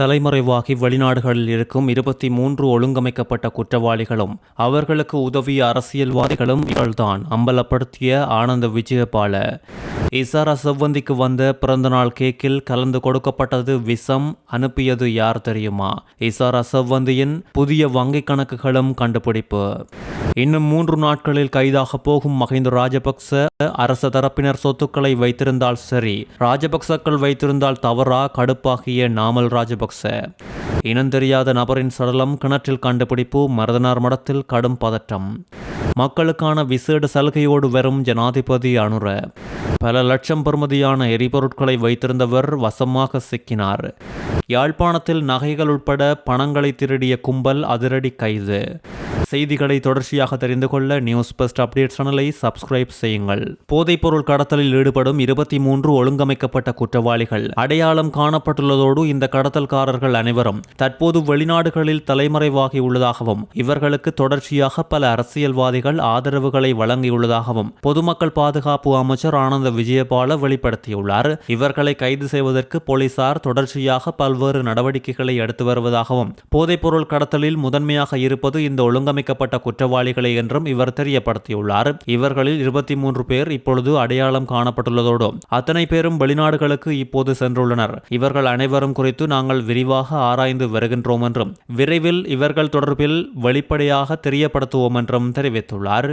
தலைமறைவாகி வெளிநாடுகளில் இருக்கும் 23 ஒழுங்கமைக்கப்பட்ட குற்றவாளிகளும் அவர்களுக்கு உதவிய அரசியல்வாதிகளும் இவள்தான் அம்பலப்படுத்திய ஆனந்த விஜயபால. இசாரா செவ்வந்திக்கு வந்த பிறந்தநாள் கேக்கில் கலந்து கொடுக்கப்பட்டது விஷம். அனுப்பியது யார் தெரியுமா? இசாரா செவ்வந்தியின் புதிய வங்கிக் கணக்குகளும் கண்டுபிடிப்பு. இன்னும் 3 நாட்களில் கைதாக போகும் மஹிந்த ராஜபக்ச. அரச தரப்பினர் சொத்துக்களை வைத்திருந்தால் சரி, ராஜபக்சக்கள் வைத்திருந்தால் தவறா? கடுப்பாகிய நாமல் ராஜபக்ச. இனந்தெரியாத நபரின் சடலம் கிணற்றில் கண்டுபிடிப்பு. மருதனார் மடத்தில் கடும் பதட்டம். மக்களுக்கான விசேட சலுகையோடு வரும் ஜனாதிபதி அனுர. பல லட்சம் பெறுமதியான எரிபொருட்களை வைத்திருந்தவர் வசமாக சிக்கினார். யாழ்ப்பாணத்தில் நகைகள் உட்பட பணங்களை திருடிய கும்பல் அதிரடி கைது. செய்திகளை தொடர்ச்சியாக தெரிந்து கொள்ள நியூஸ் ஃபர்ஸ்ட் அப்டேட் சேனலை சப்ஸ்கிரைப் செய்யுங்கள். போதைப்பொருள் கடத்தலில் ஈடுபடும் 23 ஒழுங்கமைக்கப்பட்ட குற்றவாளிகள் அடையாளம் காணப்பட்டுள்ளதோடு இந்த கடத்தல்காரர்கள் அனைவரும் தற்போது வெளிநாடுகளில் தலைமறைவாகி உள்ளதாகவும் இவர்களுக்கு தொடர்ச்சியாக பல அரசியல்வாதிகள் ஆதரவுகளை வழங்கியுள்ளதாகவும் பொதுமக்கள் பாதுகாப்பு அமைச்சர் ஆனந்த விஜயபால வெளிப்படுத்தியுள்ளார். இவர்களை கைது செய்வதற்கு போலீசார் தொடர்ச்சியாக பல்வேறு நடவடிக்கைகளை எடுத்து வருவதாகவும் போதைப்பொருள் கடத்தலில் முதன்மையாக இருப்பது இந்த ஒழுங்கமைக்கப்பட்ட குற்றவாளிகளை என்றும் இவர் தெரியப்படுத்தியுள்ளார். இவர்களில் 23 பேர் இப்பொழுது அடையாளம் காணப்பட்டுள்ளதோடு அத்தனை பேரும் வெளிநாடுகளுக்கு இப்போது சென்றுள்ளனர். இவர்கள் அனைவரும் குறித்து நாங்கள் விரிவாக ஆராய்ந்து வருகின்றோம் என்றும் விரைவில் இவர்கள் தொடர்பில் வெளிப்படையாக தெரியப்படுத்துவோம் என்றும் தெரிவித்துள்ளார்.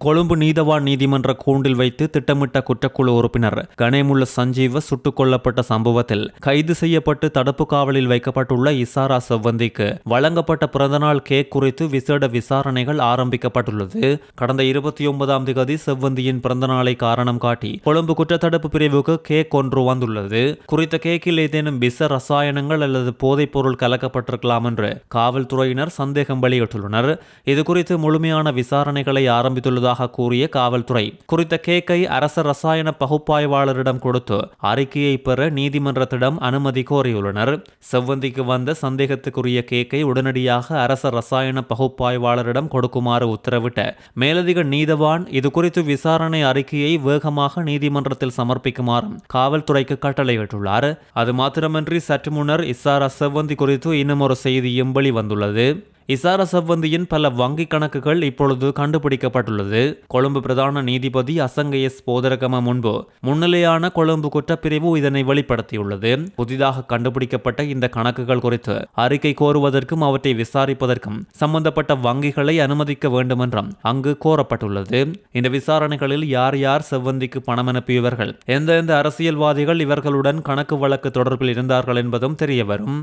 கொழும்பு நீதவான் நீதிமன்ற கூண்டில் வைத்து திட்டமிட்ட குற்றக்குழு உறுப்பினர் கணேமுல்ல சஞ்சீவ சுட்டுக் கொல்லப்பட்ட சம்பவத்தில் கைது செய்யப்பட்டு தடுப்பு காவலில் வைக்கப்பட்டுள்ள இசாரா செவ்வந்திக்கு வழங்கப்பட்ட பிறந்தநாள் கேக் குறித்து விசேட விசாரணைகள் ஆரம்பிக்கப்பட்டுள்ளது. கடந்த 29ஆம் தேதி செவ்வந்தியின் பிறந்தநாளை காரணம் காட்டி கொழும்பு குற்றத்தடுப்பு பிரிவுக்கு கேக் ஒன்று வந்துள்ளது. குறித்த கேக்கில் ஏதேனும் விச ரசாயனங்கள் அல்லது போதைப் பொருள் கலக்கப்பட்டிருக்கலாம் என்று காவல்துறையினர் சந்தேகம் வெளியிட்டுள்ளனர். இதுகுறித்து முழுமையான விசாரணைகளை ஆரம்பித்துள்ளதாக கூறிய காவல்துறை குறித்த கேக்கை அரச ரசாயன பகுப்பாய்வாளரிடம் கொடுத்து அறிக்கையை பெற நீதிமன்றத்திடம் அனுமதி கோரியுள்ளனர். செவ்வந்திக்கு வந்த சந்தேகத்துக்குரிய கேக்கை உடனடியாக அரச ரசாயன பகுப்பாய்வாளரிடம் கொடுக்குமாறு உத்தரவிட்ட மேலதிக நீதவான் இதுகுறித்து விசாரணை அறிக்கையை வேகமாக நீதிமன்றத்தில் சமர்ப்பிக்குமாறு காவல்துறைக்கு கட்டளையிட்டுள்ளார். அது மாத்திரமன்றி சற்று முன்னர் இசாரா செவ்வந்தி குறித்து இன்னும் ஒரு செய்தியும் வெளிவந்துள்ளது. இசாரா செவ்வந்தியின் பல வங்கிக் கணக்குகள் இப்பொழுது கண்டுபிடிக்கப்பட்டுள்ளது. கொழும்பு பிரதான நீதிபதி அசங்க எஸ் போதரகம முன்பு முன்னிலையான கொழும்பு குற்றப்பிரிவு இதனை வெளிப்படுத்தியுள்ளது. புதிதாக கண்டுபிடிக்கப்பட்ட இந்த கணக்குகள் குறித்து அறிக்கை கோருவதற்கும் அவற்றை விசாரிப்பதற்கும் சம்பந்தப்பட்ட வங்கிகளை அனுமதிக்க வேண்டும் என்றும் அங்கு கோரப்பட்டுள்ளது. இந்த விசாரணைகளில் யார் யார் செவ்வந்திக்கு பணம் அனுப்பியவர்கள், எந்தெந்த அரசியல்வாதிகள் இவர்களுடன் கணக்கு வழக்கு தொடர்பில் இருந்தார்கள் என்பதும் தெரியவரும்.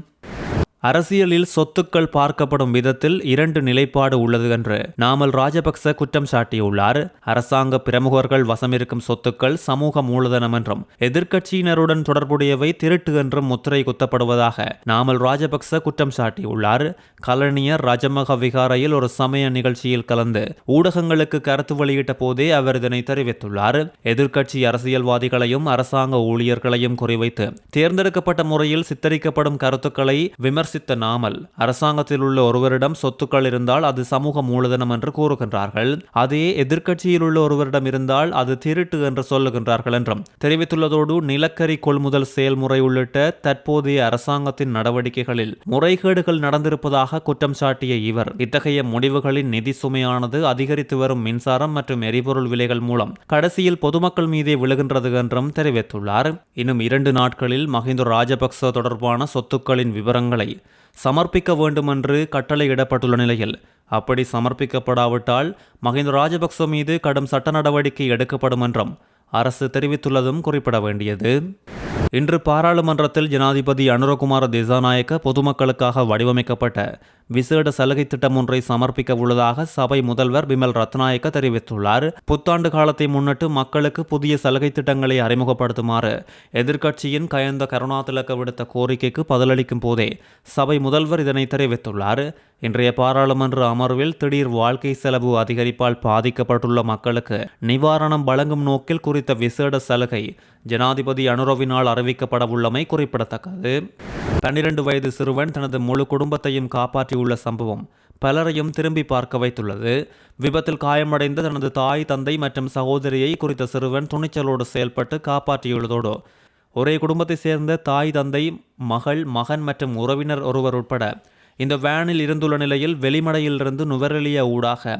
அரசியலில் சொத்துக்கள் பார்க்கப்படும் விதத்தில் 2 நிலைப்பாடு உள்ளது என்று நாமல் ராஜபக்ச குற்றம் சாட்டியுள்ளார். அரசாங்க பிரமுகர்கள் வசமிருக்கும் சொத்துக்கள் சமூக மூலதனம் என்றும் எதிர்க்கட்சியினருடன் தொடர்புடையவை திருட்டு என்றும் முத்திரை குத்தப்படுவதாக நாமல் ராஜபக்ச குற்றம் சாட்டியுள்ளார். கலனியர் ரஜமக விகாரையில் ஒரு சமய நிகழ்ச்சியில் கலந்து ஊடகங்களுக்கு கருத்து வெளியிட்ட போதே அவர் இதனை தெரிவித்துள்ளார். எதிர்க்கட்சி அரசியல்வாதிகளையும் அரசாங்க ஊழியர்களையும் குறிவைத்து தேர்ந்தெடுக்கப்பட்ட முறையில் சித்தரிக்கப்படும் கருத்துக்களை விமர்சித்த நாமல் அரசாங்கத்தில் உள்ள ஒருவரிடம் சொத்துக்கள் இருந்தால் அது சமூக மூலதனம் என்று கூறுகின்றார்கள். அதே எதிர்க்கட்சியில் உள்ள ஒருவரிடம் இருந்தால் அது திருட்டு என்று சொல்லுகின்றார்கள் என்றும் தெரிவித்துள்ளதோடு நிலக்கரி கொள்முதல் செயல்முறை உள்ளிட்ட தற்போதைய அரசாங்கத்தின் நடவடிக்கைகளில் முறைகேடுகள் நடந்திருப்பதாக குற்றம் சாட்டிய இவர் இத்தகைய முடிவுகளின் நிதி சுமையானது அதிகரித்து வரும் மின்சாரம் மற்றும் எரிபொருள் விலைகள் மூலம் கடைசியில் பொதுமக்கள் மீதே விழுகின்றது என்றும் தெரிவித்துள்ளார். இன்னும் 2 நாட்களில் மஹிந்த ராஜபக்ச தொடர்பான சொத்துக்களின் விவரங்களை சமர்ப்பிக்க வேண்டும் என்று கட்டளையிடப்பட்டுள்ள நிலையில் அப்படி சமர்ப்பிக்கப்படாவிட்டால் மஹிந்த ராஜபக்ச மீது கடும் சட்ட நடவடிக்கை எடுக்கப்படும் என்றும் அரசு தெரிவித்துள்ளதும் குறிப்பிட வேண்டியது. இன்று பாராளுமன்றத்தில் ஜனாதிபதி அனுரகுமார திசாநாயக்க பொதுமக்களுக்காக வடிவமைக்கப்பட்ட விசேட சலுகை திட்டம் ஒன்றை சமர்ப்பிக்க உள்ளதாக சபை முதல்வர் பிமல் ரத்நாயக்க தெரிவித்துள்ளார். புத்தாண்டு காலத்தை முன்னிட்டு மக்களுக்கு புதிய சலுகை திட்டங்களை அறிமுகப்படுத்துமாறு எதிர்க்கட்சியின் கயந்த கருணாதிலக்க விடுத்த கோரிக்கைக்கு பதிலளிக்கும் போதே சபை முதல்வர் இதனை தெரிவித்துள்ளார். இன்றைய பாராளுமன்ற அமர்வில் திடீர் வாழ்க்கை செலவு அதிகரிப்பால் பாதிக்கப்பட்டுள்ள மக்களுக்கு நிவாரணம் வழங்கும் நோக்கில் குறித்த விசேட சலுகை ஜனாதிபதி அனுரவினால் அறிவிக்கப்பட உள்ளமை குறிப்பிடத்தக்கது. 12 வயது சிறுவன் தனது முழு குடும்பத்தையும் காப்பாற்றியுள்ள சம்பவம் பலரையும் திரும்பி பார்க்க வைத்துள்ளது. விபத்தில் காயமடைந்த தனது தாய், தந்தை மற்றும் சகோதரியை குறித்த சிறுவன் துணிச்சலோடு செயல்பட்டு காப்பாற்றியுள்ளதோடு ஒரே குடும்பத்தை சேர்ந்த தாய், தந்தை, மகள், மகன் மற்றும் உறவினர் ஒருவர் உட்பட இந்த வேனில் இருந்துள்ள நிலையில் வெளிமடையிலிருந்து நுவரெலியா ஊடாக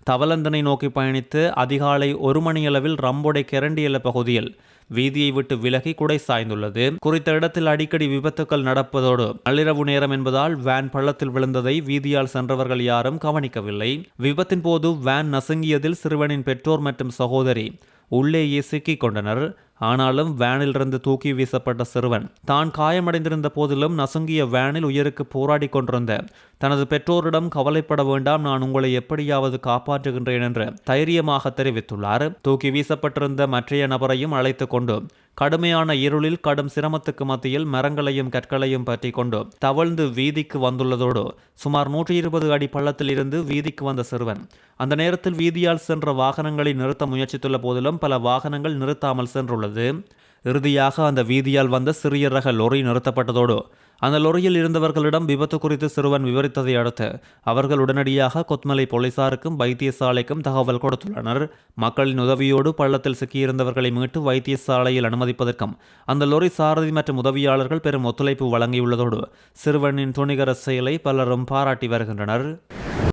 தவலந்தனை நோக்கி பயணித்து அதிகாலை 1 மணியளவில் ரம்போடை கெரண்டியல பகுதியில் வீதியை விட்டு விலகி குடை சாய்ந்துள்ளது. குறித்த இடத்தில் அடிக்கடி விபத்துக்கள் நடப்பதோடு நள்ளிரவு நேரம் என்பதால் வேன் பள்ளத்தில் விழுந்ததை வீதியால் சென்றவர்கள் யாரும் கவனிக்கவில்லை. விபத்தின் போது வேன் நசுங்கியதில் சிறுவனின் பெற்றோர் மற்றும் சகோதரி உள்ளேயே சிக்கிக் கொண்டனர். ஆனாலும் வேனிலிருந்து தூக்கி வீசப்பட்ட சிறுவன் தான் காயமடைந்திருந்த போதிலும் நசுங்கிய வேனில் உயிருக்கு போராடி கொண்டிருந்த தனது பெற்றோரிடம் கவலைப்பட வேண்டாம், நான் உங்களை எப்படியாவது காப்பாற்றுகின்றேன் என்று தைரியமாக தெரிவித்துள்ளார். தூக்கி வீசப்பட்டிருந்த மற்றைய நபரையும் அழைத்து கொண்டு கடுமையான இருளில் கடும் சிரமத்துக்கு மத்தியில் மரங்களையும் கற்களையும் பற்றி கொண்டு தவழ்ந்து வீதிக்கு வந்துள்ளதோடு சுமார் 120 அடி பள்ளத்தில் இருந்து வீதிக்கு வந்த சிறுவன் அந்த நேரத்தில் வீதியால் சென்ற வாகனங்களை நிறுத்த முயற்சித்துள்ள போதிலும் பல வாகனங்கள் நிறுத்தாமல் சென்றுள்ளது. இறுதியாக அந்த வீதியால் வந்த சிறிய ரக லொரி நிறுத்தப்பட்டதோடு அந்த லொரியில் இருந்தவர்களிடம் விபத்து குறித்து சிறுவன் விவரித்ததை அடுத்து அவர்கள் உடனடியாக கொத்மலை போலீசாருக்கும் வைத்தியசாலைக்கும் தகவல் கொடுத்துள்ளனர். மக்களின் உதவியோடு பள்ளத்தில் சிக்கியிருந்தவர்களை மீட்டு வைத்தியசாலையில் அனுமதிப்பதற்கும் அந்த லொரி சாரதி மற்றும் உதவியாளர்கள் பெரும் ஒத்துழைப்பு வழங்கியுள்ளதோடு சிறுவனின் துணிகர செயலை பலரும் பாராட்டி வருகின்றனர்.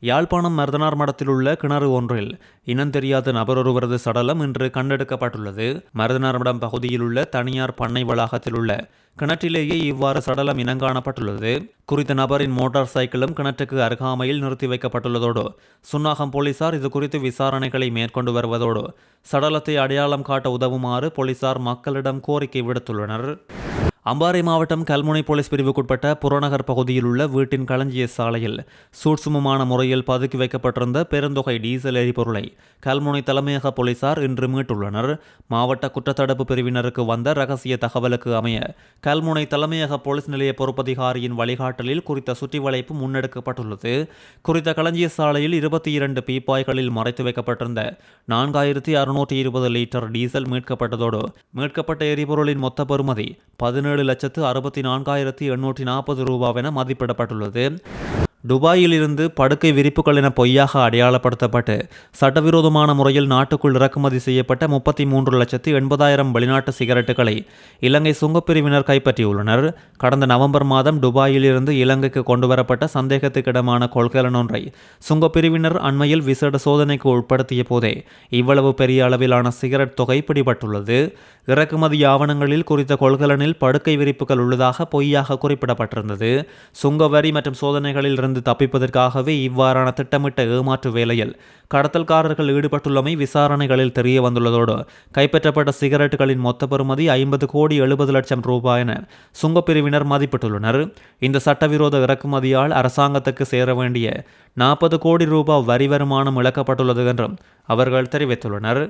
யாழ்ப்பாணம் மருதனார் மடத்தில் உள்ள கிணறு ஒன்றில் இனம் தெரியாத நபர் ஒருவரது சடலம் இன்று கண்டெடுக்கப்பட்டுள்ளது. மருதனார் மடம் பகுதியில் உள்ள தனியார் பண்ணை வளாகத்தில் உள்ள கிணற்றிலேயே இவ்வாறு சடலம் இனங்காணப்பட்டுள்ளது. குறித்த நபரின் மோட்டார் சைக்கிளும் கிணற்றுக்கு அருகாமையில் நிறுத்தி வைக்கப்பட்டுள்ளதோடு சுன்னாகம் போலீசார் இது குறித்து விசாரணைகளை மேற்கொண்டு வருவதோடு சடலத்தை அடையாளம் காட்ட உதவுமாறு போலீசார் மக்களிடம் கோரிக்கை விடுத்துள்ளனர். அம்பாறை மாவட்டம் கல்முனை போலீஸ் பிரிவுக்குட்பட்ட புறநகர் பகுதியில் உள்ள வீட்டின் களஞ்சிய சாலையில் சூட்சுமமான முறையில் பதுக்கி வைக்கப்பட்டிருந்த பெருந்தொகை டீசல் எரிபொருளை கல்முனை தலைமையக போலீசார் இன்று மீட்டுள்ளனர். மாவட்ட குற்றத்தடுப்பு பிரிவினருக்கு வந்த ரகசிய தகவலுக்கு அமைய கல்முனை தலைமையக போலீஸ் நிலைய பொறுப்பதிகாரியின் வழிகாட்டலில் குறித்த சுற்றி வளைப்பு முன்னெடுக்கப்பட்டுள்ளது. குறித்த களஞ்சிய சாலையில் 22 பீப்பாய்களில் மறைத்து வைக்கப்பட்டிருந்த 4620 லிட்டர் டீசல் மீட்கப்பட்டதோடு மீட்கப்பட்ட எரிபொருளின் மொத்த பெறுமதி 17,64,840 ரூபாவென மதிப்பிடப்பட்டுள்ளது. துபாயில் இருந்து படுக்கை விரிப்புகள் என பொய்யாக அடையாளப்படுத்தப்பட்டு சட்டவிரோதமான முறையில் நாட்டுக்குள் இறக்குமதி செய்யப்பட்ட 33,80,000 வெளிநாட்டு சிகரெட்டுகளை இலங்கை சுங்கப்பிரிவினர் கைப்பற்றியுள்ளனர். கடந்த நவம்பர் மாதம் துபாயில் இருந்து இலங்கைக்கு கொண்டுவரப்பட்ட சந்தேகத்துக்கிடமான கொள்கலன் ஒன்றை சுங்கப்பிரிவினர் அண்மையில் விசேட சோதனைக்கு உட்படுத்திய போதே இவ்வளவு பெரிய அளவிலான சிகரெட் தொகை பிடிபட்டுள்ளது. இறக்குமதி ஆவணங்களில் குறித்த கொள்கலனில் படுக்கை விரிப்புகள் உள்ளதாக பொய்யாக குறிப்பிடப்பட்டிருந்தது. சுங்க வரி மற்றும் சோதனைகளில் இருந்து தப்பிப்பதற்காகவே இவ்வாறான திட்டமிட்ட ஏமாற்று வேலையில் கடத்தல்காரர்கள் ஈடுபட்டுள்ளமை விசாரணைகளில் தெரிய வந்துள்ளதோடு கைப்பற்றப்பட்ட சிகரெட்டுகளின் மொத்த பெறுமதி 50,70,00,000 ரூபாய் என சுங்கப்பிரிவினர் மதிப்பிட்டுள்ளனர். இந்த சட்டவிரோத இறக்குமதியால் அரசாங்கத்துக்கு சேர வேண்டிய 40 கோடி ரூபாய் வரி வருமானம் இழக்கப்பட்டுள்ளது என்றும் அவர்கள் தெரிவித்துள்ளனர்.